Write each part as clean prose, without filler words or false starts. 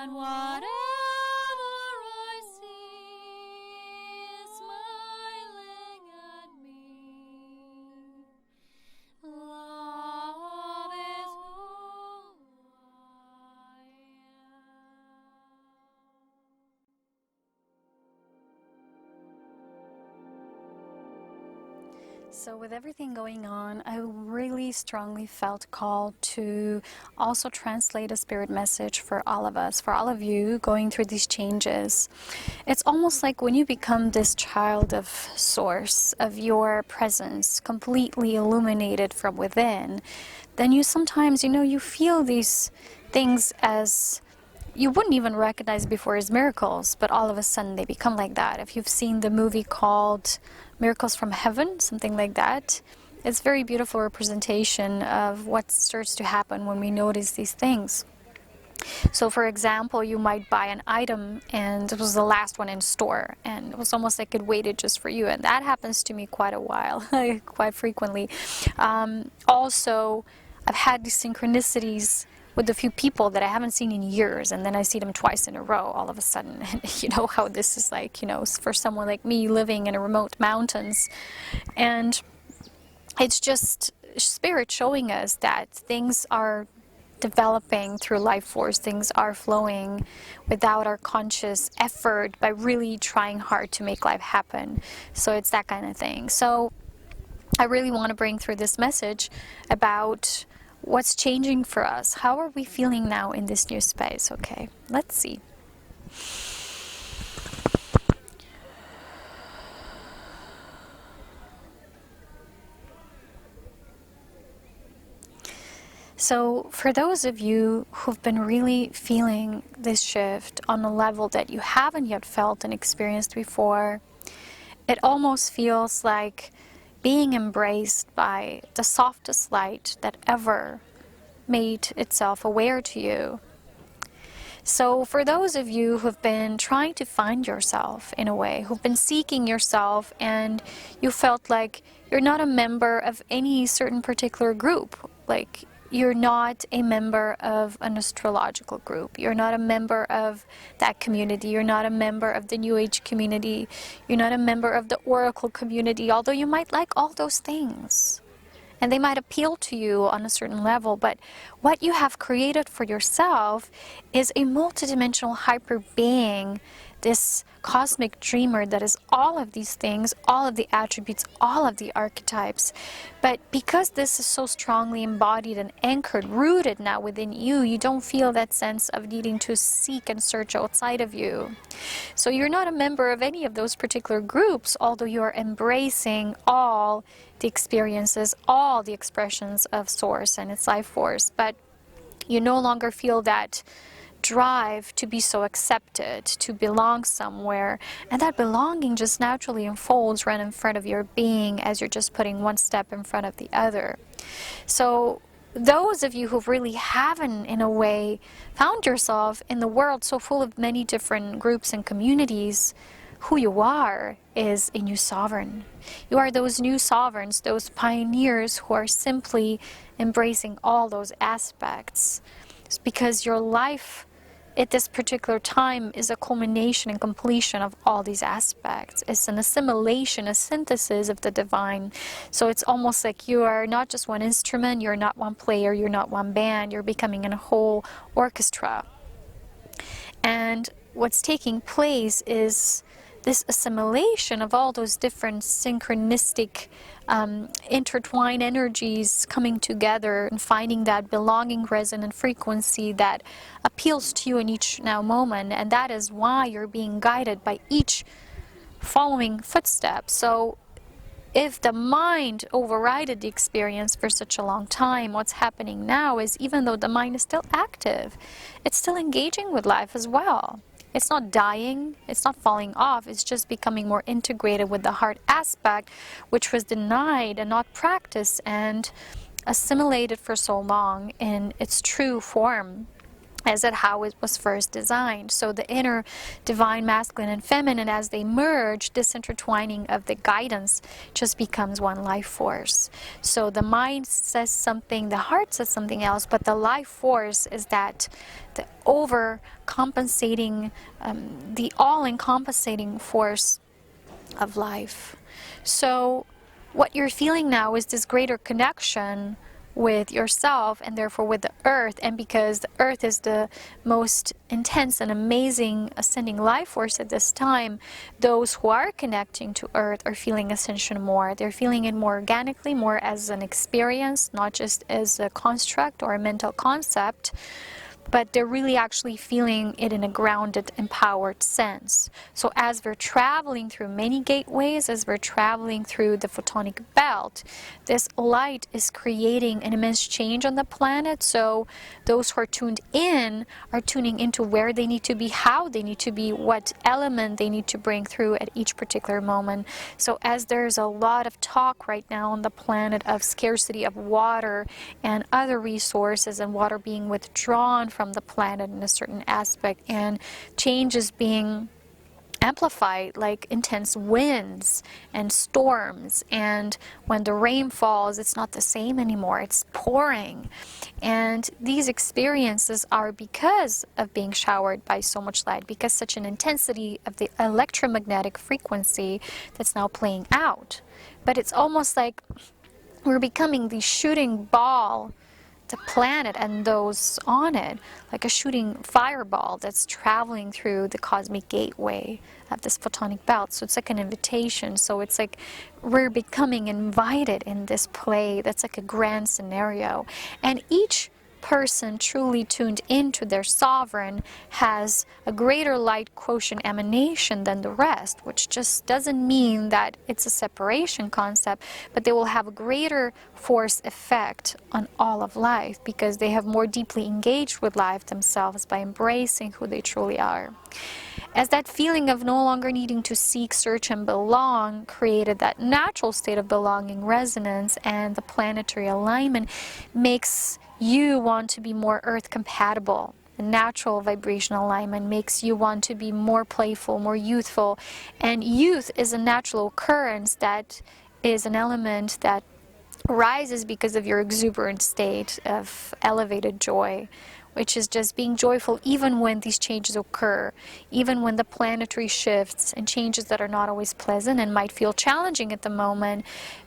and whatever I see is smiling at me. Love is who I am. So with everything going on, I really strongly felt called to also translate a spirit message for all of us, for all of you going through these changes. It's almost like when you become this child of Source, of your presence, completely illuminated from within, then you sometimes, you feel these things as you wouldn't even recognize before as miracles, but all of a sudden they become like that. If you've seen the movie called Miracles from Heaven, something like that, it's a very beautiful representation of what starts to happen when we notice these things. So for example, you might buy an item and it was the last one in store, and it was almost like it waited just for you, and that happens to me quite a while, quite frequently. Also, I've had these synchronicities with a few people that I haven't seen in years, and then I see them twice in a row all of a sudden. And you know how this is like, for someone like me living in a remote mountains. And it's just Spirit showing us that things are developing through life force, things are flowing without our conscious effort, by really trying hard to make life happen. So it's that kind of thing. So I really want to bring through this message about what's changing for us. How are we feeling now in this new space? Okay, let's see. So for those of you who've been really feeling this shift on a level that you haven't yet felt and experienced before, it almost feels like being embraced by the softest light that ever made itself aware to you. So for those of you who've been trying to find yourself in a way, who've been seeking yourself, and you felt like you're not a member of any certain particular group, like you're not a member of an astrological group, you're not a member of that community, you're not a member of the New Age community, you're not a member of the Oracle community, although you might like all those things. And they might appeal to you on a certain level, but what you have created for yourself is a multidimensional hyper being, this cosmic dreamer that is all of these things, all of the attributes, all of the archetypes. But because this is so strongly embodied and anchored, rooted now within you, you don't feel that sense of needing to seek and search outside of you. So you're not a member of any of those particular groups, although you're embracing all the experiences, all the expressions of Source and its life force. But you no longer feel that drive to be so accepted, to belong somewhere, and that belonging just naturally unfolds right in front of your being as you're just putting one step in front of the other. So those of you who really haven't, in a way, found yourself in the world so full of many different groups and communities, who you are is a new sovereign. You are those new sovereigns, those pioneers who are simply embracing all those aspects. It's because your life at this particular time is a culmination and completion of all these aspects. It's an assimilation, a synthesis of the divine. So it's almost like you are not just one instrument, you're not one player, you're not one band, you're becoming a whole orchestra. And what's taking place is this assimilation of all those different synchronistic intertwined energies coming together and finding that belonging resonant frequency that appeals to you in each now moment. And that is why you're being guided by each following footstep. So if the mind overrided the experience for such a long time, what's happening now is, even though the mind is still active, it's still engaging with life as well. It's not dying, it's not falling off, it's just becoming more integrated with the heart aspect, which was denied and not practiced and assimilated for so long in its true form. As at how it was first designed. So the inner divine masculine and feminine, as they merge, this intertwining of the guidance just becomes one life force. So the mind says something, the heart says something else, but the life force is that the overcompensating, the all-encompassing force of life. So what you're feeling now is this greater connection with yourself and therefore with the earth. And because the earth is the most intense and amazing ascending life force at this time, those who are connecting to earth are feeling ascension more. They're feeling it more organically, more as an experience, not just as a construct or a mental concept, but they're really actually feeling it in a grounded, empowered sense. So as we're traveling through many gateways, as we're traveling through the photonic belt, this light is creating an immense change on the planet. So those who are tuned in are tuning into where they need to be, how they need to be, what element they need to bring through at each particular moment. So as there's a lot of talk right now on the planet of scarcity of water and other resources, and water being withdrawn from the planet in a certain aspect, and changes being amplified, like intense winds and storms, and when the rain falls, it's not the same anymore, it's pouring. And these experiences are because of being showered by so much light, because such an intensity of the electromagnetic frequency that's now playing out. But it's almost like we're becoming the shooting ball, the planet and those on it, like a shooting fireball that's traveling through the cosmic gateway of this photonic belt. So it's like an invitation. So it's like we're becoming invited in this play that's like a grand scenario. And each person truly tuned into their sovereign has a greater light quotient emanation than the rest, which just doesn't mean that it's a separation concept, but they will have a greater force effect on all of life because they have more deeply engaged with life themselves by embracing who they truly are. As that feeling of no longer needing to seek, search, and belong created that natural state of belonging resonance, and the planetary alignment makes you want to be more earth compatible. The natural vibrational alignment makes you want to be more playful, more youthful. And youth is a natural occurrence that is an element that rises because of your exuberant state of elevated joy, which is just being joyful even when these changes occur, even when the planetary shifts and changes that are not always pleasant and might feel challenging at the moment.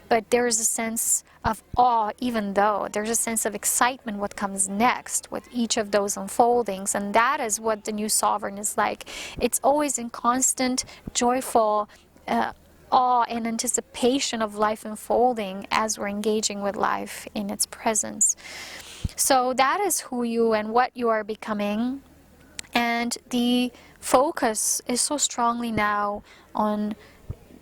But there is a sense of awe, even though there's a sense of excitement what comes next with each of those unfoldings. And that is what the new sovereign is like. It's always in constant, joyful awe and anticipation of life unfolding as we're engaging with life in its presence. So that is who you and what you are becoming. And the focus is so strongly now on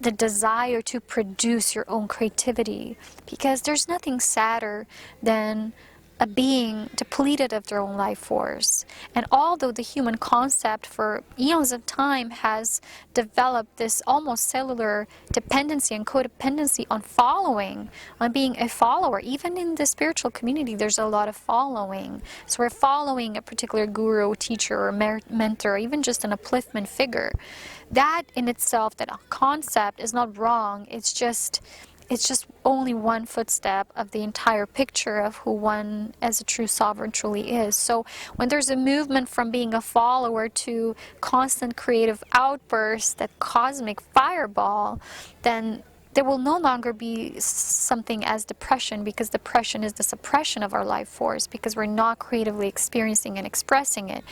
the desire to produce your own creativity, because there's nothing sadder than a being depleted of their own life force. And although the human concept for eons of time has developed this almost cellular dependency and codependency on following, on being a follower, even in the spiritual community there's a lot of following. So we're following a particular guru, teacher, or mentor, or even just an upliftment figure. That in itself, that concept is not wrong. It's just only one footstep of the entire picture of who one as a true sovereign truly is. So when there's a movement from being a follower to constant creative outbursts, that cosmic fireball, then there will no longer be something as depression, because depression is the suppression of our life force, because we're not creatively experiencing and expressing it.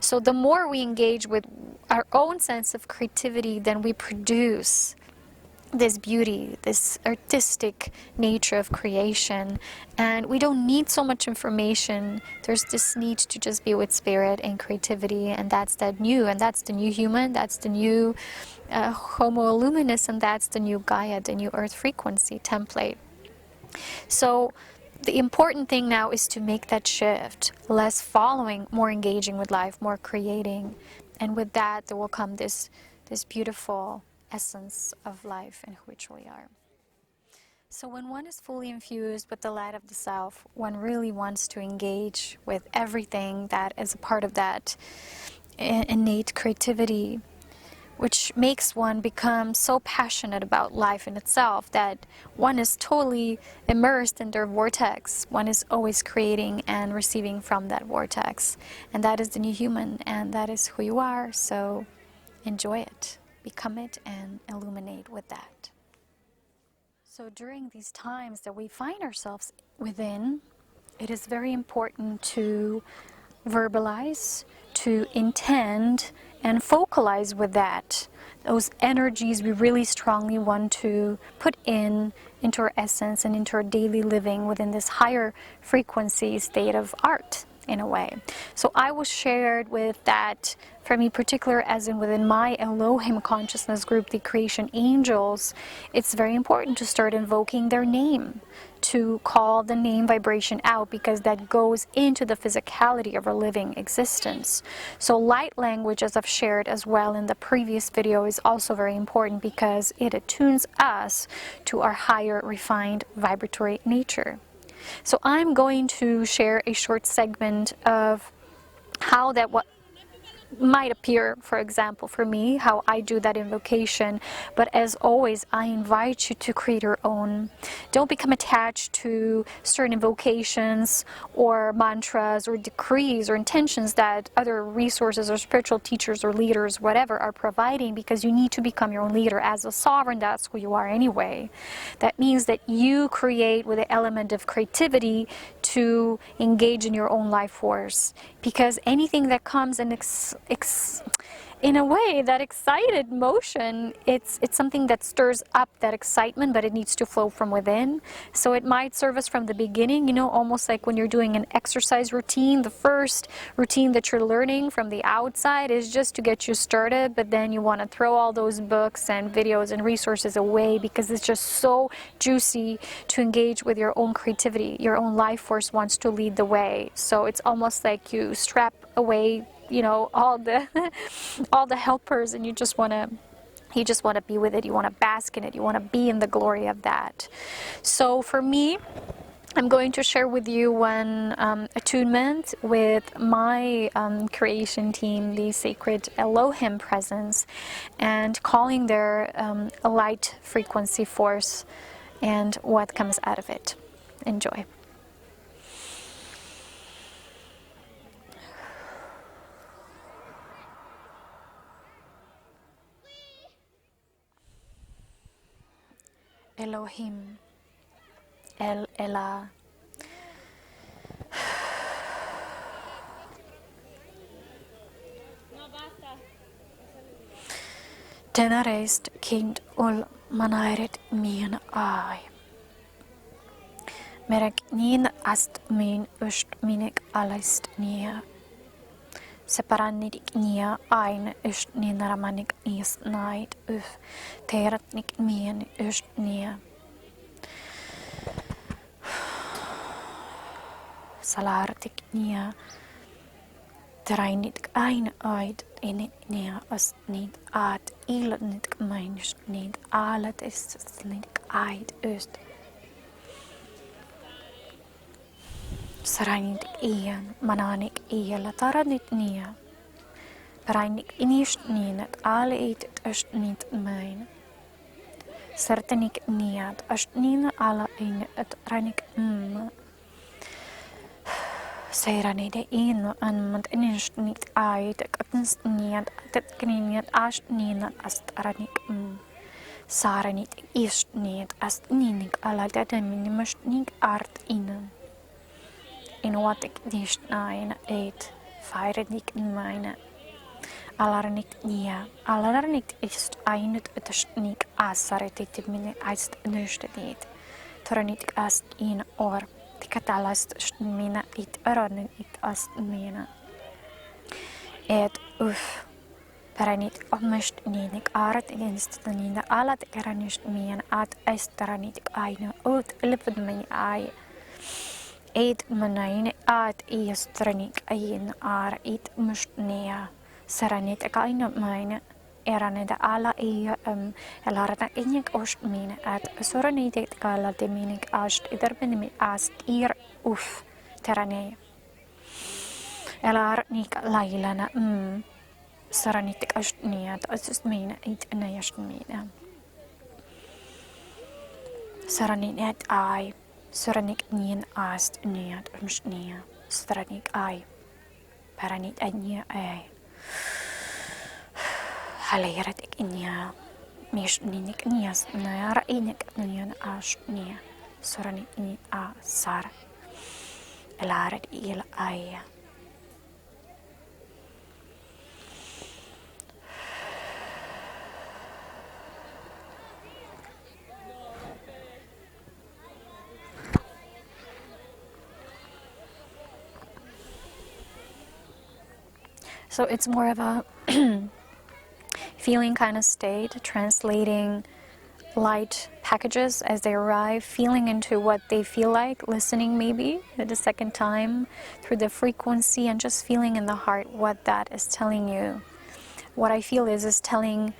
So the more we engage with our own sense of creativity, then we produce this beauty, this artistic nature of creation. And we don't need so much information. There's this need to just be with spirit and creativity, and that's the new human, that's the new Homo Luminous, and that's the new Gaia, the new Earth frequency template. So the important thing now is to make that shift, less following, more engaging with life, more creating. And with that, there will come this beautiful essence of life and who we truly are. So when one is fully infused with the light of the self, one really wants to engage with everything that is a part of that innate creativity, which makes one become so passionate about life in itself that one is totally immersed in their vortex. One is always creating and receiving from that vortex. And that is the new human, and that is who you are. So enjoy it, become it, and illuminate with that. So during these times that we find ourselves within, it is very important to verbalize, to intend, and focalize with that. Those energies we really strongly want to put into our essence and into our daily living within this higher frequency state of art, in a way. So I was shared with that, for me particular, as in within my Elohim consciousness group, the creation angels, it's very important to start invoking their name, to call the name vibration out, because that goes into the physicality of our living existence. So light language, as I've shared as well in the previous video, is also very important because it attunes us to our higher refined vibratory nature. So I'm going to share a short segment of how that might appear, for example, for me, how I do that invocation. But as always, I invite you to create your own. Don't become attached to certain invocations or mantras or decrees or intentions that other resources or spiritual teachers or leaders, whatever, are providing, because you need to become your own leader. As a sovereign, that's who you are anyway. That means that you create with the element of creativity to engage in your own life force, because anything that comes in in a way, that excited motion, it's something that stirs up that excitement, but it needs to flow from within. So it might serve us from the beginning, you know, almost like when you're doing an exercise routine. The first routine that you're learning from the outside is just to get you started, but then you want to throw all those books and videos and resources away because it's just so juicy to engage with your own creativity. Your own life force wants to lead the way. So it's almost like you strap away, you know, all the all the helpers, and you just want to be with it. You want to bask in it. You want to be in the glory of that. So for me, I'm going to share with you one attunement with my creation team, the sacred Elohim presence, and calling their a light frequency force and what comes out of it. Enjoy. Elohim, El Elah. Denna reist kind ol manairet mien ai. Merek nien ast min öst minek alaist nia. Separannik nia ein öst ninaramanik nies naid öf. Teratnik mien öst nia. Salartik nia. Tereinit ein oid in nia ast niet aat ilnit gemeinst niet alat ist slik aid öst. Sarainik ian mananik iela taranit nia. Reinik inist niet alle eet het öst niet mijn. Sertenik niet öst niet alle in het reinik Seirani de ino anmand inist niet aid katens niet dat kniniet ast niet ast ranik Saranit ist niet ast ninik alle dat minimust niet art in. In wat ik niet nain eet, feirenik in meine. Alarnik nia, alarnik ist einet het niet asaretit mine eist nöste niet. Toranit ast in or. Katalast mina it aranen it ast mina. Et peranit omest ninik art inst nina alat eranist mina at estaranit aina ut lipud mini ai. Et manaine at iastranik ain ar it must nea. Saranit aina meine. eraneda ala elarna inyek ost mine at soronidet gala deminik ast iderbenimi ast ir uf terane elar nik lailana saranitik ast niat asust mine it nayast mine saraninat ai saranik nien ast niat nia saranik ai paranit anya ai Haleratik inya mish ninik nias nara inik nian ash nia soranik ni a sar elaret il aya. So it's more of a feeling kind of state, translating light packages as they arrive, feeling into what they feel like, listening maybe the second time through the frequency and just feeling in the heart what that is telling you. What I feel is telling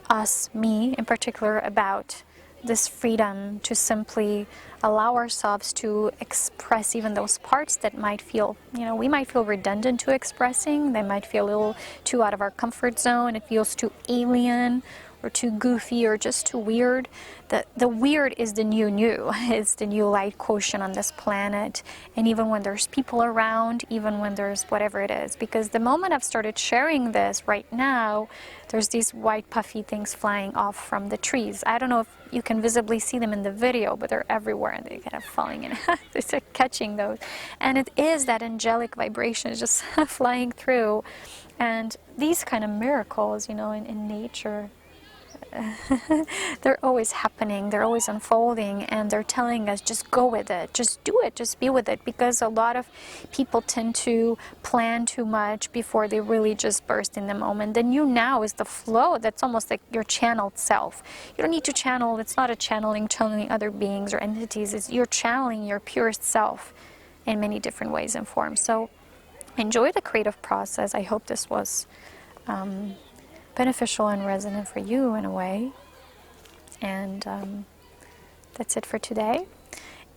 us, me in particular, about this freedom to simply allow ourselves to express even those parts that might feel, we might feel redundant to expressing. They might feel a little too out of our comfort zone. It feels too alien or too goofy or just too weird. The weird is the new. It's the new light quotient on this planet. And even when there's people around, even when there's whatever it is. Because the moment I've started sharing this right now, there's these white puffy things flying off from the trees. I don't know if you can visibly see them in the video, but they're everywhere and they're kind of falling in. They're catching those. And it is that angelic vibration just flying through. And these kind of miracles, in nature, they're always happening, they're always unfolding, and they're telling us just go with it, just do it, just be with it, because a lot of people tend to plan too much before they really just burst in the moment. The new now is the flow. That's almost like your channeled self. You don't need to channel. It's not a channeling other beings or entities. It's you're channeling your purest self in many different ways and forms. So enjoy the creative process. I hope this was beneficial and resonant for you in a way. And that's it for today.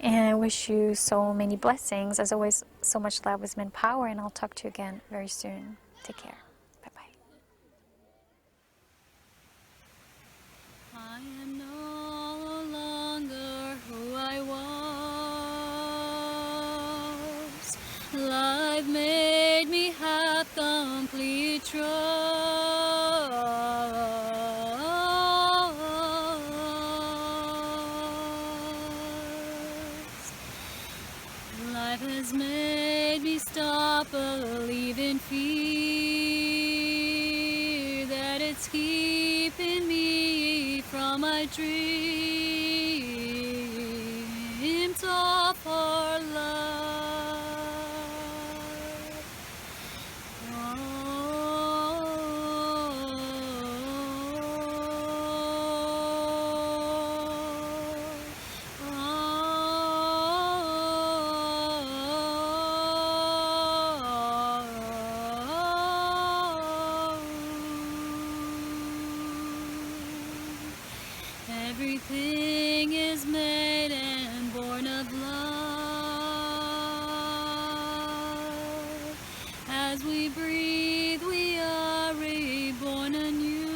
And I wish you so many blessings. As always, so much love, wisdom, and power. And I'll talk to you again very soon. Take care. Bye-bye. I am no longer who I was. Life made me have complete trust. Life has made me stop believing fear that it's keeping me from my dreams of our love. Everything is made and born of love. As we breathe, we are reborn anew.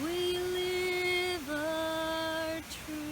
We live our truth.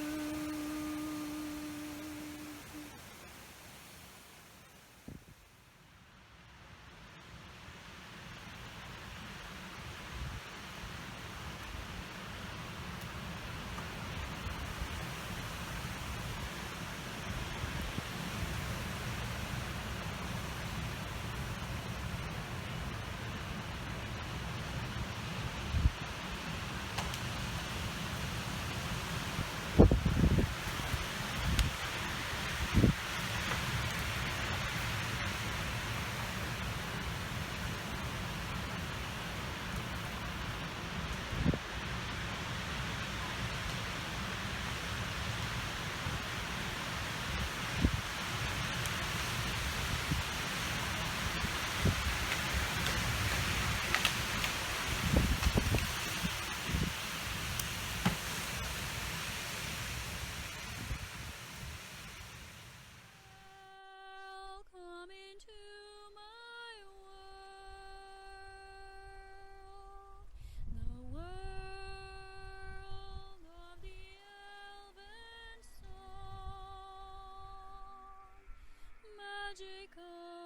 awaken.